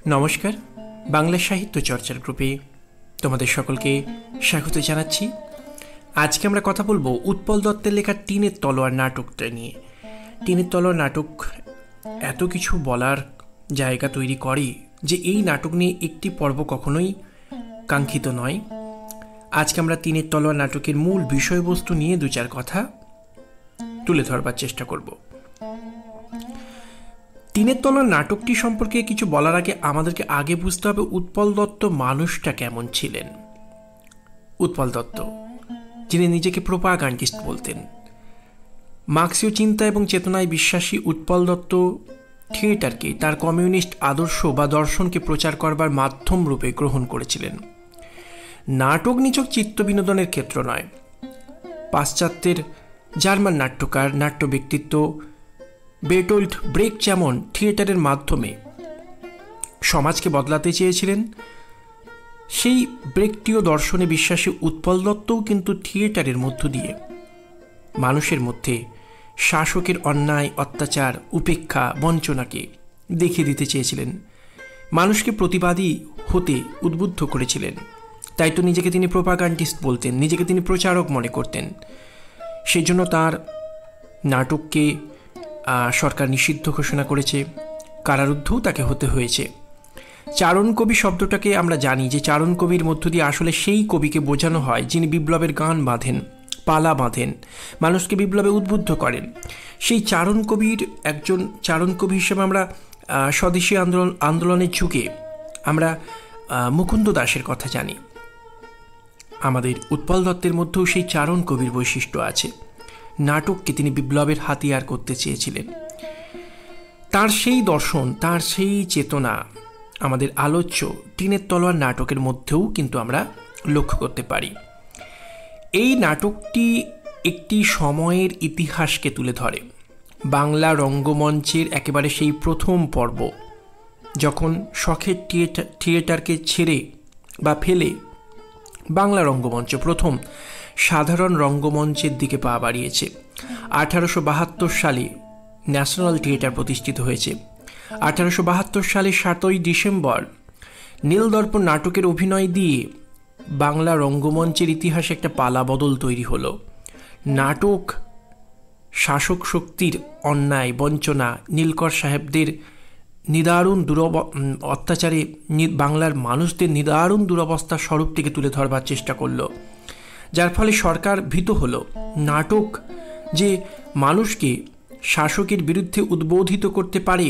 নমস্কার, বাংলা সাহিত্য চর্চার গ্রুপে তোমাদের সকলকে স্বাগত জানাচ্ছি। আজকে আমরা কথা বলবো উৎপল দত্তের লেখা টিনের তলোয়ার নাটকটা নিয়ে। টিনের তলোয়ার নাটক এত কিছু বলার জায়গা তৈরি করে যে এই নাটক নিয়ে একটি পর্ব কখনোই কাঙ্ক্ষিত নয়। আজকে আমরা টিনের তলোয়ার নাটকের মূল বিষয়বস্তু নিয়ে দু চার কথা তুলে ধরবার চেষ্টা করব। টিনের তলোয়ার নাটকটি সম্পর্কে কিছু বলার আগে আমাদেরকে আগে বুঝতে হবে উৎপল দত্ত মানুষটা কেমন ছিলেন। উৎপল দত্ত, যিনি নিজেকে প্রোপাগান্ডিস্ট বলতেন, মার্ক্সীয় চিন্তা এবং চেতনায় বিশ্বাসী উৎপল দত্ত থিয়েটারকে তার কমিউনিস্ট আদর্শ বা দর্শনকে প্রচার করবার মাধ্যম রূপে গ্রহণ করেছিলেন। নাটক নিছক চিত্ত বিনোদনের ক্ষেত্র নয়। পাশ্চাত্যের জার্মান নাট্যকার, নাট্য ব্যক্তিত্ব বের্টোল্ট ব্রেক যেমন থিয়েটারের মাধ্যমে সমাজকে বদলাতে চেয়েছিলেন, সেই ব্রেকটীয় দর্শনে বিশ্বাসী উৎপল দত্তও কিন্তু থিয়েটারের মধ্য দিয়ে মানুষের মধ্যে শাসকের অন্যায়, অত্যাচার, উপেক্ষা, বঞ্চনাকে দেখিয়ে দিতে চেয়েছিলেন, মানুষকে প্রতিবাদী হতে উদ্বুদ্ধ করেছিলেন। তাই তো নিজেকে তিনি প্রোপাগান্ডিস্ট বলতেন, নিজেকে তিনি প্রচারক মনে করতেন। সেই জন্য তার নাটককে সরকার নিষিদ্ধ ঘোষণা করেছে, কারারুদ্ধও তাকে হতে হয়েছে। চারণ কবি শব্দটাকে আমরা জানি যে চারণ কবির মধ্য দিয়ে আসলে সেই কবিকে বোঝানো হয় যিনি বিপ্লবের গান বাঁধেন, পালা বাঁধেন, মানুষকে বিপ্লবে উদ্বুদ্ধ করেন। সেই চারণ কবির একজন চারণ কবি হিসেবে আমরা স্বদেশী আন্দোলনের যুগে আমরা মুকুন্দ দাসের কথা জানি। আমাদের উৎপল দত্তের মধ্যেও সেই চারণ কবির বৈশিষ্ট্য আছে। নাটককে তিনি বিপ্লবের হাতিয়ার করতে চেয়েছিলেন। তার সেই দর্শন, তার সেই চেতনা আমাদের আলোচ্য টিনের তলোয়ার নাটকের মধ্যেও কিন্তু আমরা লক্ষ্য করতে পারি। এই নাটকটি একটি সময়ের ইতিহাসকে তুলে ধরে। বাংলা রঙ্গমঞ্চের একেবারে সেই প্রথম পর্ব, যখন শখের থিয়েটারকে ছেড়ে বা ফেলে বাংলা রঙ্গমঞ্চ প্রথম সাধারণ রঙ্গমঞ্চের দিকে পা বাড়িয়েছে। 1872 সালে ন্যাশনাল থিয়েটার প্রতিষ্ঠিত হয়েছে। 1872 সালে 7ই ডিসেম্বর নীলদর্পণ নাটকের অভিনয় দিয়ে বাংলা রঙ্গমঞ্চের ইতিহাসে একটা পালা বদল তৈরি হলো। নাটক শাসক শক্তির অন্যায়, বঞ্চনা, নীলকর সাহেবদের নিদারুণ অত্যাচারে বাংলার মানুষদের নিদারুণ দুরবস্থার স্বরূপটিকে তুলে ধরবার চেষ্টা করলো, যার ফলে সরকার ভীত হলো। নাটক যে মানুষকে শাসকের বিরুদ্ধে উদ্বোধিত করতে পারে,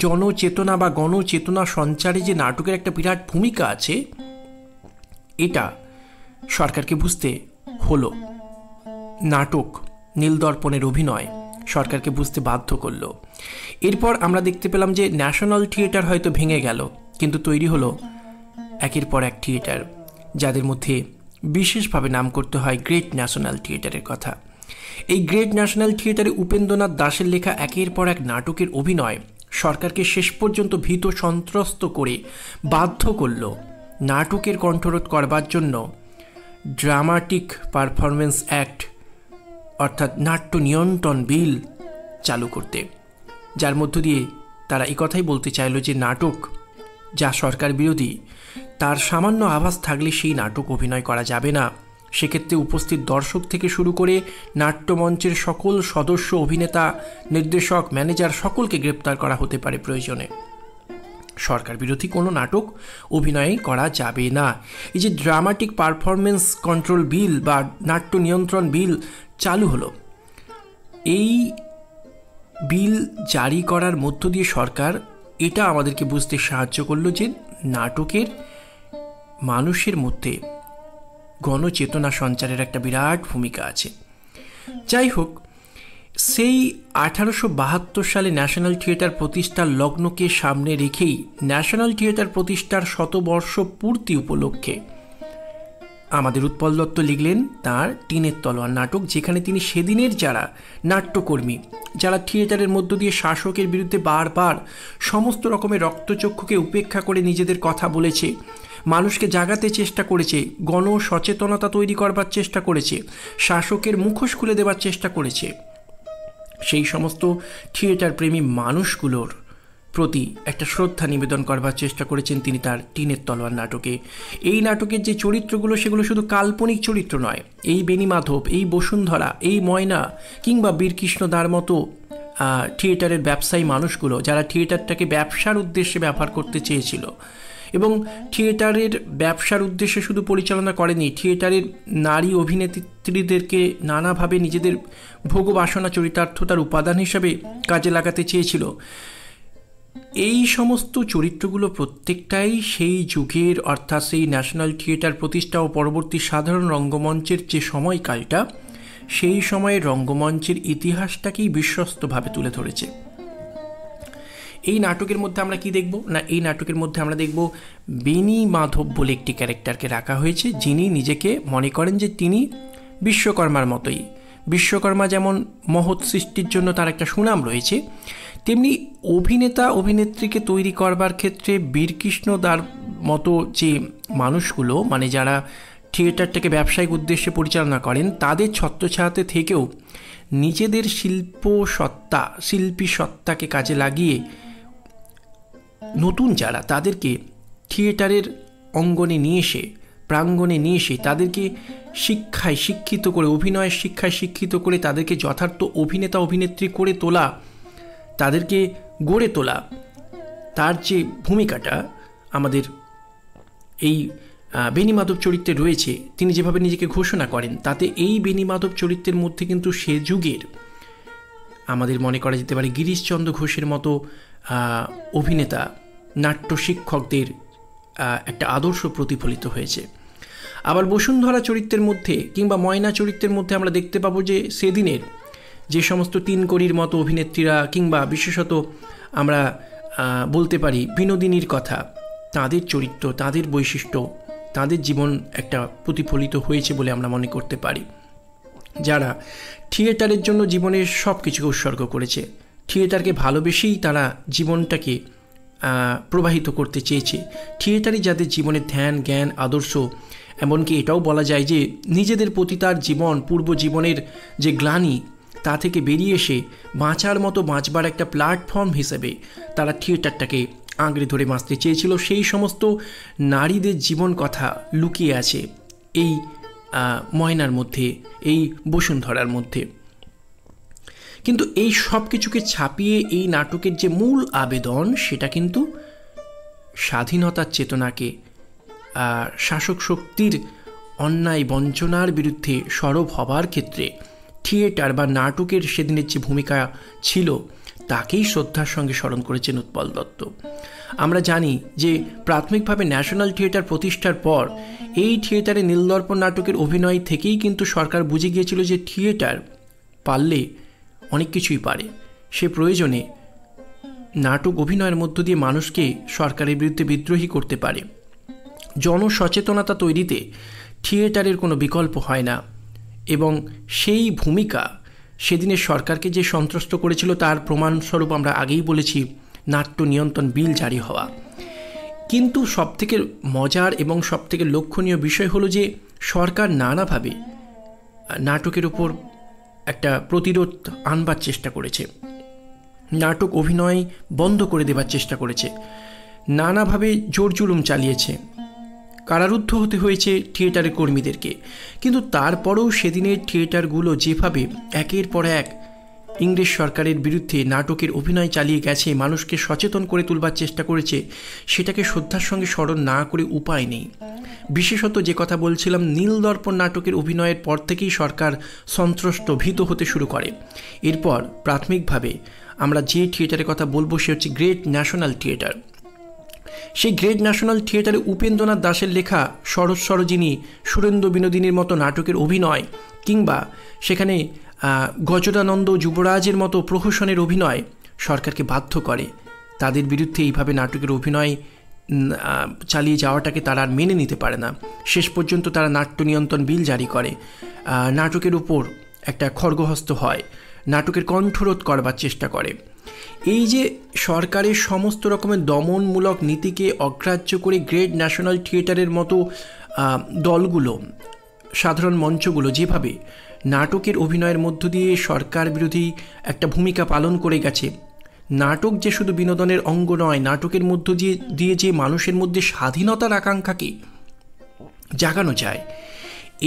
জনচেতনা বা গণচেতনা সঞ্চারে যে নাটকের একটা বিরাট ভূমিকা আছে, এটা সরকারকে বুঝতে হলো। নাটক নীলদর্পণের অভিনয় সরকারকে বুঝতে বাধ্য করলো। এরপর আমরা দেখতে পেলাম যে ন্যাশনাল থিয়েটার হয়তো ভেঙে গেল, কিন্তু তৈরি হলো একের পর এক থিয়েটার, যাদের মধ্যে বিশেষভাবে নাম করতে হয় গ্রেট ন্যাশনাল থিয়েটারের কথা। এই গ্রেট ন্যাশনাল থিয়েটারে উপেন্দ্রনাথ দাশের লেখা একের পর এক নাটকের অভিনয় সরকারকে শেষ পর্যন্ত ভীত সন্ত্রস্ত করে বাধ্য করল নাটকের কণ্ঠরোধ করবার জন্য ড্রামাটিক পারফরমেন্স অ্যাক্ট অর্থাৎ নাট্য নিয়ন্ত্রণ বিল চালু করতে, যার মধ্য দিয়ে তারা এই কথাই বলতে চাইল যে নাটক যা সরকার বিরোধী, তার সামান্য আভাস থাকলে সেই নাটক অভিনয় করা যাবে না। সেক্ষেত্রে উপস্থিত দর্শক থেকে শুরু করে নাট্যমঞ্চের সকল সদস্য, অভিনেতা, নির্দেশক, ম্যানেজার সকলকে গ্রেপ্তার করা হতে পারে প্রয়োজনে। সরকার বিরোধী কোনো নাটক অভিনয় করা যাবে না। এই যে ড্রামাটিক পারফরমেন্স কন্ট্রোল বিল বা নাট্য নিয়ন্ত্রণ বিল চালু হলো, এই বিল জারি করার মধ্য দিয়ে সরকার এটা আমাদেরকে বুঝতে সাহায্য করলো যে নাটকের মানুষের মধ্যে গণচেতনা সঞ্চারের একটা বিরাট ভূমিকা আছে। যাই হোক, সেই 1872 সালে ন্যাশনাল থিয়েটার প্রতিষ্ঠার লগ্নকে সামনে রেখেই ন্যাশনাল থিয়েটার প্রতিষ্ঠার শতবর্ষ পূর্তি উপলক্ষে আমাদের উৎপল দত্ত লিখলেন তাঁর টিনের তলোয়ার নাটক, যেখানে তিনি সেদিনের যারা নাট্যকর্মী, যারা থিয়েটারের মধ্য দিয়ে শাসকের বিরুদ্ধে বারবার সমস্ত রকমের রক্তচক্ষুকে উপেক্ষা করে নিজেদের কথা বলেছে, মানুষকে জাগাতে চেষ্টা করেছে, গণ সচেতনতা তৈরি করবার চেষ্টা করেছে, শাসকের মুখোশ খুলে দেবার চেষ্টা করেছে, সেই সমস্ত থিয়েটার প্রেমী মানুষগুলোর প্রতি একটা শ্রদ্ধা নিবেদন করবার চেষ্টা করেছেন তিনি তার টিনের তলোয়ার নাটকে। এই নাটকের যে চরিত্রগুলো সেগুলো শুধু কাল্পনিক চরিত্র নয়। এই বেণী মাধব, এই বসুন্ধরা, এই ময়না কিংবা বীরকৃষ্ণ দার মতো থিয়েটারের ব্যবসায়ী মানুষগুলো যারা থিয়েটারটাকে ব্যবসার উদ্দেশ্যে ব্যবহার করতে চেয়েছিল এবং থিয়েটারের ব্যবসার উদ্দেশ্যে শুধু পরিচালনা করেনি, থিয়েটারের নারী অভিনেত্রীদেরকে নানাভাবে নিজেদের ভোগবাসনা চরিতার্থতার উপাদান হিসাবে কাজে লাগাতে চেয়েছিল। এই সমস্ত চরিত্রগুলো প্রত্যেকটাই সেই যুগের, অর্থাৎ সেই ন্যাশনাল থিয়েটার প্রতিষ্ঠা ও পরবর্তী সাধারণ রঙ্গমঞ্চের যে সময়কালটা, সেই সময়ের রঙ্গমঞ্চের ইতিহাসটাকেই বিশ্বস্তভাবে তুলে ধরেছে। এই নাটকের মধ্যে আমরা কি দেখব না, এই নাটকের মধ্যে আমরা দেখব বেণী মাধব বলে একটি ক্যারেক্টারকে রাখা হয়েছে, যিনি নিজেকে মনে করেন যে তিনি বিশ্বকর্মার মতোই। বিশ্বকর্মা যেমন মহৎ সৃষ্টির জন্য তার একটা সুনাম রয়েছে, তেমনি অভিনেতা অভিনেত্রীকে তৈরি করবার ক্ষেত্রে বীরকৃষ্ণ দার মতো যে মানুষগুলো, মানে যারা থিয়েটারটাকে ব্যবসায়িক উদ্দেশ্যে পরিচালনা করেন, তাদের ছত্রছায়াতে থেকেও নিজেদের শিল্পী সত্তাকে কাজে লাগিয়ে নতুন যারা, তাদেরকে থিয়েটারের অঙ্গনে নিয়ে এসে, প্রাঙ্গণে নিয়ে এসে তাদেরকে শিক্ষায় শিক্ষিত করে, অভিনয়ের শিক্ষায় শিক্ষিত করে তাদেরকে যথার্থ অভিনেতা অভিনেত্রী করে তোলা, তাদেরকে গড়ে তোলা, তার যে ভূমিকাটা আমাদের এই বেণী মাধব চরিত্রে রয়েছে, তিনি যেভাবে নিজেকে ঘোষণা করেন, তাতে এই বেণী মাধব চরিত্রের মধ্যে কিন্তু সে যুগের আমাদের মনে করা যেতে পারে গিরিশচন্দ্র ঘোষের মতো অভিনেতা, নাট্য শিক্ষকদের একটা আদর্শ প্রতিফলিত হয়েছে। আবার বসুন্ধরা চরিত্রের মধ্যে কিংবা ময়না চরিত্রের মধ্যে আমরা দেখতে পাবো যে সেদিনের যে সমস্ত তিনকড়ির মতো অভিনেত্রীরা, কিংবা বিশেষত আমরা বলতে পারি বিনোদিনীর কথা, তাদের চরিত্র, তাদের বৈশিষ্ট্য, তাদের জীবন একটা প্রতিফলিত হয়েছে বলে আমরা মনে করতে পারি, যারা থিয়েটারের জন্য জীবনের সব কিছুকে উৎসর্গ করেছে। থিয়েটারকে ভালোবেসেই তারা জীবনটাকে প্রবাহিত করতে চেয়েছে। থিয়েটারই যাদের জীবনের ধ্যান, জ্ঞান, আদর্শ, এমনকি এটাও বলা যায় যে নিজেদের প্রতি তার জীবন, পূর্ব জীবনের যে গ্লানি, তা থেকে বেরিয়ে এসে বাঁচার মতো বাঁচবার একটা প্ল্যাটফর্ম হিসেবে তারা থিয়েটারটাকে আঁকড়ে ধরে বাঁচতে চেয়েছিল। সেই সমস্ত নারীদের জীবন কথা লুকিয়ে আছে এই ময়নার মধ্যে, এই বসুন্ধরার মধ্যে। কিন্তু এই সব কিছুকে ছাপিয়ে এই নাটকের যে মূল আবেদন, সেটা কিন্তু স্বাধীনতার চেতনাকে, শাসক শক্তির অন্যায় বঞ্চনার বিরুদ্ধে সরব হবার ক্ষেত্রে থিয়েটার বা নাটকের সেদিনের যে ভূমিকা ছিল, তাকেই শ্রদ্ধার সঙ্গে স্মরণ করেছেন উৎপল দত্ত। আমরা জানি যে প্রাথমিকভাবে ন্যাশনাল থিয়েটার প্রতিষ্ঠার পর এই থিয়েটারে নীলদর্পণ নাটকের অভিনয় থেকেই কিন্তু সরকার বুঝে গিয়েছিল যে থিয়েটার পারলে অনেক কিছুই পারে। সে প্রয়োজনে নাটক অভিনয়ের মধ্য দিয়ে মানুষকে সরকারের বিরুদ্ধে বিদ্রোহী করতে পারে। জনসচেতনতা তৈরিতে থিয়েটারের কোনো বিকল্প হয় না, এবং সেই ভূমিকা সেদিনের সরকারকে যে সন্ত্রস্ত করেছিল তার প্রমাণস্বরূপ আমরা আগেই বলেছি নাট্য নিয়ন্ত্রণ বিল জারি হওয়া। কিন্তু সবথেকে মজার এবং সবথেকে লক্ষণীয় বিষয় হলো যে সরকার নানাভাবে নাটকের উপর একটা প্রতিরোধ আনবার চেষ্টা করেছে, নাটক অভিনয় বন্ধ করে দেবার চেষ্টা করেছে, নানাভাবে জোর জুলুম চালিয়েছে, কারারুদ্ধ হতে হয়েছে থিয়েটারের কর্মীদেরকে। কিন্তু তারপরেও সেদিনের থিয়েটারগুলো যেভাবে একের পর এক ইংরেজ সরকারের বিরুদ্ধে নাটকের অভিনয় চালিয়ে গেছে, মানুষকে সচেতন করে তুলবার চেষ্টা করেছে, সেটাকে শ্রদ্ধার সঙ্গে স্মরণ না করে উপায় নেই। বিশেষত যে কথা বলছিলাম, নীলদর্পণ নাটকের অভিনয়ের পর থেকেই সরকার সন্ত্রস্ত, ভীত হতে শুরু করে। এরপর প্রাথমিকভাবে আমরা যে থিয়েটারের কথা বলবো সে হচ্ছে গ্রেট ন্যাশনাল থিয়েটার। সেই গ্রেট ন্যাশনাল থিয়েটারে উপেন্দ্রনাথ দাশের লেখা সরস সরোজিনী, সুরেন্দ্র বিনোদিনীর মতো নাটকের অভিনয়, কিংবা সেখানে গজরানন্দ, যুবরাজের মতো প্রহসনের অভিনয় সরকারকে বাধ্য করে তাদের বিরুদ্ধে এইভাবে নাটকের অভিনয় চালিয়ে যাওয়াটাকে তারা আর মেনে নিতে পারে না। শেষ পর্যন্ত তারা নাট্য নিয়ন্ত্রণ বিল জারি করে, নাটকের উপর একটা খড়গহস্ত হয়, নাটকের কণ্ঠরোধ করবার চেষ্টা করে। এই যে সরকারের সমস্ত রকমের দমনমূলক নীতিকে অগ্রাহ্য করে গ্রেট ন্যাশনাল থিয়েটারের মতো দলগুলো, সাধারণ মঞ্চগুলো যেভাবে নাটকের অভিনয়ের মধ্য দিয়ে সরকার বিরোধী একটা ভূমিকা পালন করে গেছে, নাটক যে শুধু বিনোদনের অঙ্গ নয়, নাটকের মধ্য দিয়ে যে মানুষের মধ্যে স্বাধীনতার আকাঙ্ক্ষাকে জাগানো যায়,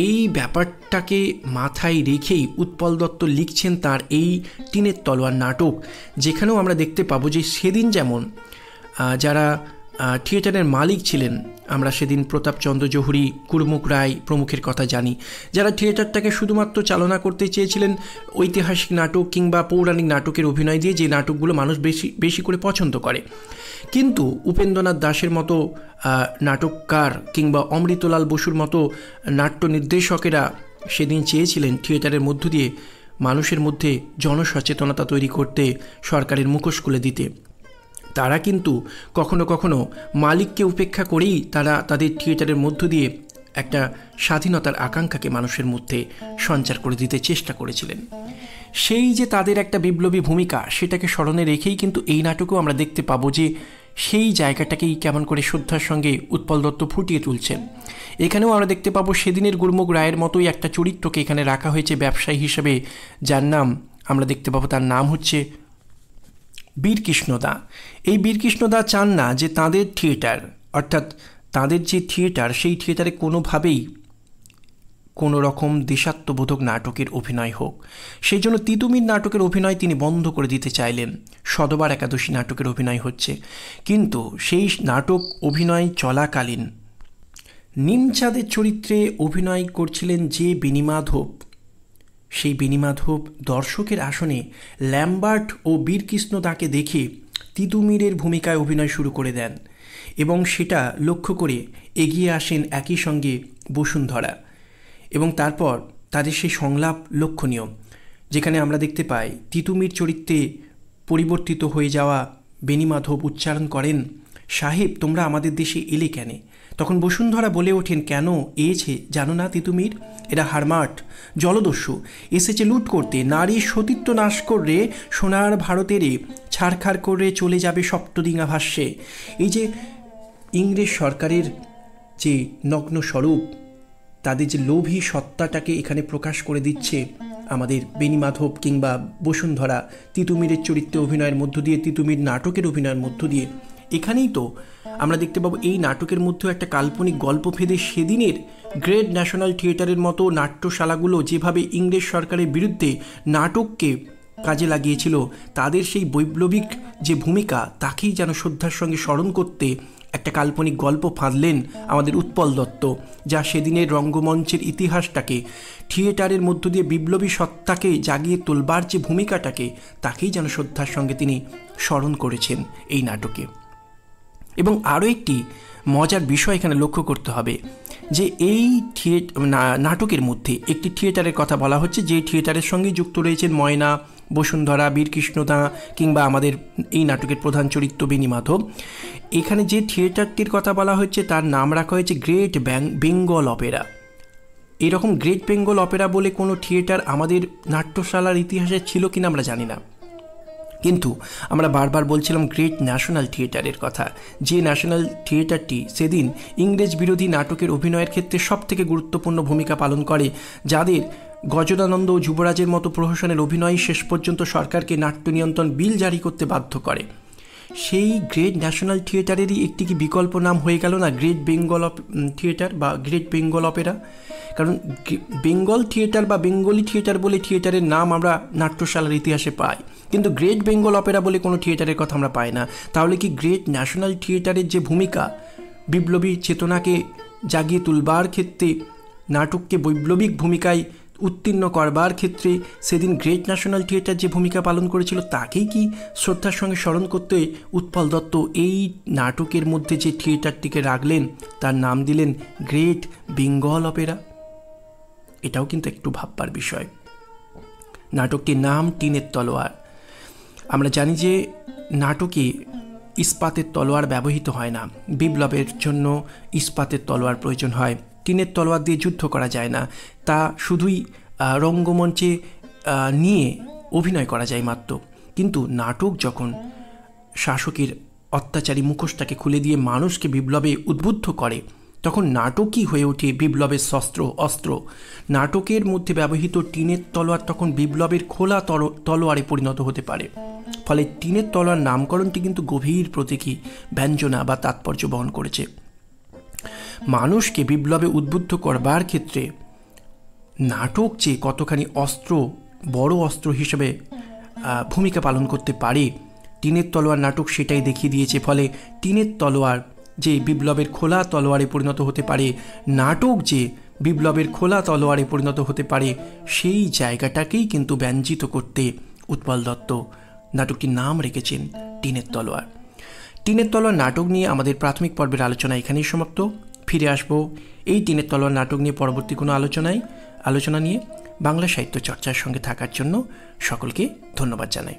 এই ব্যাপারটাকে মাথায় রেখেই উৎপল দত্ত লিখছেন তার এই টিনের তলোয়ার নাটক, যেখানেও আমরা দেখতে পাবো যে সেদিন যেমন যারা থিয়েটারের মালিক ছিলেন, আমরা সেদিন প্রতাপচন্দ্র জহুরি, গুরুমুখ রায় প্রমুখের কথা জানি, যারা থিয়েটারটাকে শুধুমাত্র চালনা করতে চেয়েছিলেন ঐতিহাসিক নাটক কিংবা পৌরাণিক নাটকের অভিনয় দিয়ে, যে নাটকগুলো মানুষ বেশি করে পছন্দ করে। কিন্তু উপেন্দ্রনাথ দাশের মতো নাটককার কিংবা অমৃতলাল বসুর মতো নাট্য নির্দেশকেরা সেদিন চেয়েছিলেন থিয়েটারের মধ্য দিয়ে মানুষের মধ্যে জনসচেতনতা তৈরি করতে, সরকারের মুখোশ খুলে দিতে। তারা কিন্তু কখনো কখনো মালিককে উপেক্ষা করেই তারা তাদের থিয়েটারের মধ্য দিয়ে একটা স্বাধীনতার আকাঙ্ক্ষাকে মানুষের মধ্যে সঞ্চার করে দিতে চেষ্টা করেছিলেন। সেই যে তাদের একটা বিপ্লবী ভূমিকা, সেটাকে স্মরণে রেখেই কিন্তু এই নাটকেও আমরা দেখতে পাবো যে সেই জায়গাটাকেই কেমন করে শ্রদ্ধার সঙ্গে উৎপল দত্ত ফুটিয়ে তুলছেন। এখানেও আমরা দেখতে পাবো সেদিনের গুরুমুখ রায়ের মতোই একটা চরিত্রকে এখানে রাখা হয়েছে ব্যবসায়ী হিসেবে, যার নাম আমরা দেখতে পাবো, তার নাম হচ্ছে বীরকৃষ্ণ দা। এই বীরকৃষ্ণ দা চান না যে তাদের থিয়েটার, অর্থাৎ তাদের যে থিয়েটার, সেই থিয়েটারে কোনোভাবেই কোনো রকম দেশাত্মবোধক নাটকের অভিনয় হোক। সেই জন্য তিতুমির নাটকের অভিনয় তিনি বন্ধ করে দিতে চাইলেন। সধবার একাদশী নাটকের অভিনয় হচ্ছে, কিন্তু সেই নাটক অভিনয় চলাকালীন নিমচাঁদের চরিত্রে অভিনয় করছিলেন যে বেণীমাধব, সেই বেণীমাধব দর্শকের আসনে ল্যাম্বার্ট ও বীরকৃষ্ণ দাকে দেখে তিতুমিরের ভূমিকায় অভিনয় শুরু করে দেন, এবং সেটা লক্ষ্য করে এগিয়ে আসেন একই সঙ্গে বসুন্ধরা। এবং তারপর তাদের সেই সংলাপ লক্ষণীয়, যেখানে আমরা দেখতে পাই তিতুমির চরিত্রে পরিবর্তিত হয়ে যাওয়া বেণীমাধব উচ্চারণ করেন, সাহেব তোমরা আমাদের দেশে এলে কেন? তখন বসুন্ধরা বলে ওঠেন, কেন এসেছে জানো না তিতুমির? এরা হারমাট, জলদস্যু, এসেছে লুট করতে, নারী সতীত্ব নাশ করে সোনার ভারতেরে ছাড়খাড় করে চলে যাবে সপ্তডিঙা ভাষ্যে। এই যে ইংরেজ সরকারের যে নগ্ন স্বরূপ, তাদের যে লোভী সত্তাটাকে এখানে প্রকাশ করে দিচ্ছে আমাদের বেণীমাধব কিংবা বসুন্ধরা তিতুমিরের চরিত্রে অভিনয়ের মধ্য দিয়ে, তিতুমির নাটকের অভিনয়ের মধ্য দিয়ে। এখানেই তো আমরা দেখতে পাবো এই নাটকের মধ্যেও একটা কাল্পনিক গল্প ফেদে সেদিনের গ্রেট ন্যাশনাল থিয়েটারের মতো নাট্যশালাগুলো যেভাবে ইংরেজ সরকারের বিরুদ্ধে নাটককে কাজে লাগিয়েছিল, তাদের সেই বৈপ্লবিক যে ভূমিকা, তাকেই যেন শ্রদ্ধার সঙ্গে স্মরণ করতে একটা কাল্পনিক গল্প ফাঁদলেন আমাদের উৎপল দত্ত, যা সেদিনের রঙ্গমঞ্চের ইতিহাসটাকে, থিয়েটারের মধ্য দিয়ে বিপ্লবী সত্তাকে জাগিয়ে তোলবার যে ভূমিকাটাকে, তাকেই যেন শ্রদ্ধার সঙ্গে তিনি স্মরণ করেছেন এই নাটকে। এবং আরও একটি মজার বিষয় এখানে লক্ষ্য করতে হবে যে এই নাটকের মধ্যে একটি থিয়েটারের কথা বলা হচ্ছে, যে থিয়েটারের সঙ্গে যুক্ত রয়েছেন ময়না, বসুন্ধরা, বীরকৃষ্ণদা কিংবা আমাদের এই নাটকের প্রধান চরিত্র বেণীমাধব। এখানে যে থিয়েটারটির কথা বলা হচ্ছে তার নাম রাখা হয়েছে গ্রেট বেঙ্গল অপেরা। এরকম গ্রেট বেঙ্গল অপেরা বলে কোনো থিয়েটার আমাদের নাট্যশালার ইতিহাসে ছিল কিনা আমরা জানি না, কিন্তু আমরা বারবার বলছিলাম গ্রেট ন্যাশনাল থিয়েটারের কথা, যে ন্যাশনাল থিয়েটারটি সেদিন ইংরেজ বিরোধী নাটকের অভিনয়ের ক্ষেত্রে সবথেকে গুরুত্বপূর্ণ ভূমিকা পালন করে, যাদের গজদানন্দ ও যুবরাজের মতো প্রহসনের অভিনয় শেষ পর্যন্ত সরকারকে নাট্য নিয়ন্ত্রণ বিল জারি করতে বাধ্য করে। সেই গ্রেট ন্যাশনাল থিয়েটারেরই একটি কি বিকল্প নাম হয়ে গেল না গ্রেট বেঙ্গল থিয়েটার বা গ্রেট বেঙ্গল অপেরা? কারণ বেঙ্গল থিয়েটার বা বেঙ্গলি থিয়েটার বলে থিয়েটারের নাম আমরা নাট্যশালার ইতিহাসে পাই, কিন্তু গ্রেট বেঙ্গল অপেরা বলে কোনো থিয়েটারের কথা আমরা পাই না। তাহলে কি গ্রেট ন্যাশনাল থিয়েটারের যে ভূমিকা, বিপ্লবী চেতনাকে জাগিয়ে তুলবার ক্ষেত্রে, নাটককে বৈপ্লবিক ভূমিকায় উত্তীর্ণ করবার ক্ষেত্রে সেদিন গ্রেট ন্যাশনাল থিয়েটার যে ভূমিকা পালন করেছিল, তাকেই কি শ্রদ্ধার সঙ্গে স্মরণ করতে উৎপল দত্ত এই নাটকের মধ্যে যে থিয়েটারটিকে রাখলেন তার নাম দিলেন গ্রেট বেঙ্গল অপেরা? এটাও কিন্তু একটু ভাববার বিষয়। নাটকটির নাম টিনের তলোয়ার। আমরা জানি যে নাটকে ইস্পাতের তলোয়ার ব্যবহৃত হয় না, বিপ্লবের জন্য ইস্পাতের তলোয়ার প্রয়োজন হয়, টিনের তলোয়ার দিয়ে যুদ্ধ করা যায় না, তা শুধুই রঙ্গমঞ্চে নিয়ে অভিনয় করা যায় মাত্র। কিন্তু নাটক যখন শাসকের অত্যাচারী মুখোশটাকে খুলে দিয়ে মানুষকে বিপ্লবে উদ্বুদ্ধ করে, তখন নাটকই হয়ে ওঠে বিপ্লবের অস্ত্র। নাটকের মধ্যে ব্যবহৃত টিনের তলোয়ার তখন বিপ্লবের খোলা তলোয়ারে পরিণত হতে পারে। ফলে টিনের তলোয়ার নামকরণটি কিন্তু গভীর প্রতীকী ব্যঞ্জনা বা তাৎপর্য বহন করেছে। মানুষকে বিপ্লবে উদ্বুদ্ধ করবার ক্ষেত্রে নাটক যে কতখানি অস্ত্র, বড় অস্ত্র হিসেবে ভূমিকা পালন করতে পারে, টিনের তলোয়ার নাটক সেটাই দেখিয়ে দিয়েছে। ফলে টিনের তলোয়ার যে বিপ্লবের খোলা তলোয়ারে পরিণত হতে পারে, নাটক যে বিপ্লবের খোলা তলোয়ারে পরিণত হতে পারে, সেই জায়গাটাকেই কিন্তু ব্যঞ্জিত করতে উৎপল দত্ত নাটকটির নাম রেখেছেন টিনের তলোয়ার। টিনের তলোয়ার নাটক নিয়ে আমাদের প্রাথমিক পর্বের আলোচনা এখানেই সমাপ্ত। ফিরে আসবো এই টিনের তলোয়ার নাটক নিয়ে পরবর্তী কোনো আলোচনা নিয়ে। বাংলা সাহিত্য চর্চার সঙ্গে থাকার জন্য সকলকে ধন্যবাদ জানাই।